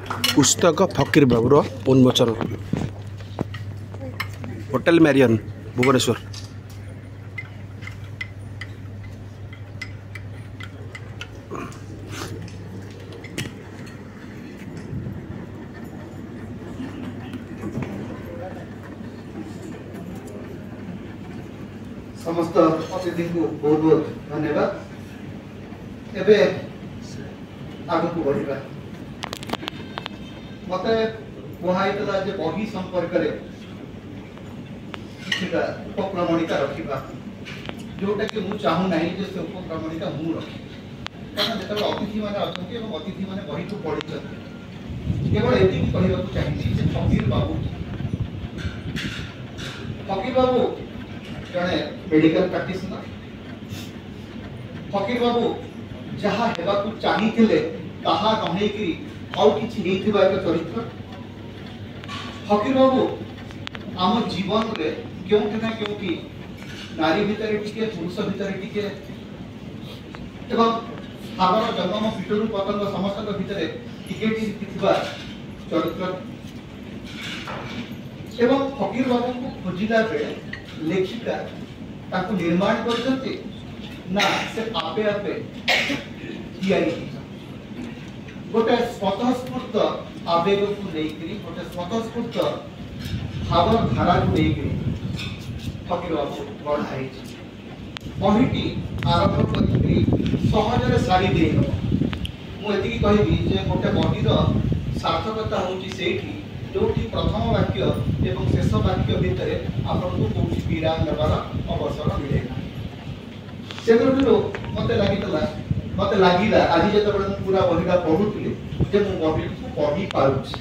पुस्तक फकीर बाबूर उन्मोचन hotel Marrion Bhubaneswar. समस्त अतिथि को बहुत बहुत धन्यवाद। एबे आगु को बढ़िबा मते कहला जे बही संपर्क रे किछटा उपक्रमणिका रखिबा जोटा कि मु चाहू नहीं जे से उपक्रमणिका मु रखी कारण जेतबे अतिथि माने अछंती एवं अतिथि माने बही को पढिछथि केवल एति की कहबा को चाहिए जे फकीर बाबू जड़े मेडिकल प्रैक्टिशनर फकीर बाबू जहाँ हेबा को चाहिए ताहा नहेकि आउ किछि हेथिबा एक चरित्र फकीर बाबू आम जीवन रे क्योंकि ना क्योंकि नारी भितर टिके पुरुष भितर टिके एवं आमर जन्म पीठरू पतंग समस्त भितर टिके टिके चरित्र एवं फकीर बाबू को खोजिला बेले लेखिका ताको निर्माण करते ना से आपे आपे तैयारी गोटे स्वतःस्फूर्त आवेग को लेकरी गोटे स्वतःस्फूर्त भाव धारा को लेकरी फकीर बाबू बढ़ाई बहीटी आरंभ करी सहजरे सारी दे मुझे कहबी जे गोटे बहीर सार्थकता होची सेठी जोटी प्रथम वाक्य एवं शेष वाक्य भितर आपको कौटी विराम देवार अवसर मिले से मत लगे आज जो पूरा बहीटा पढ़ुली जे मु बही को पढ़ी पारुछि।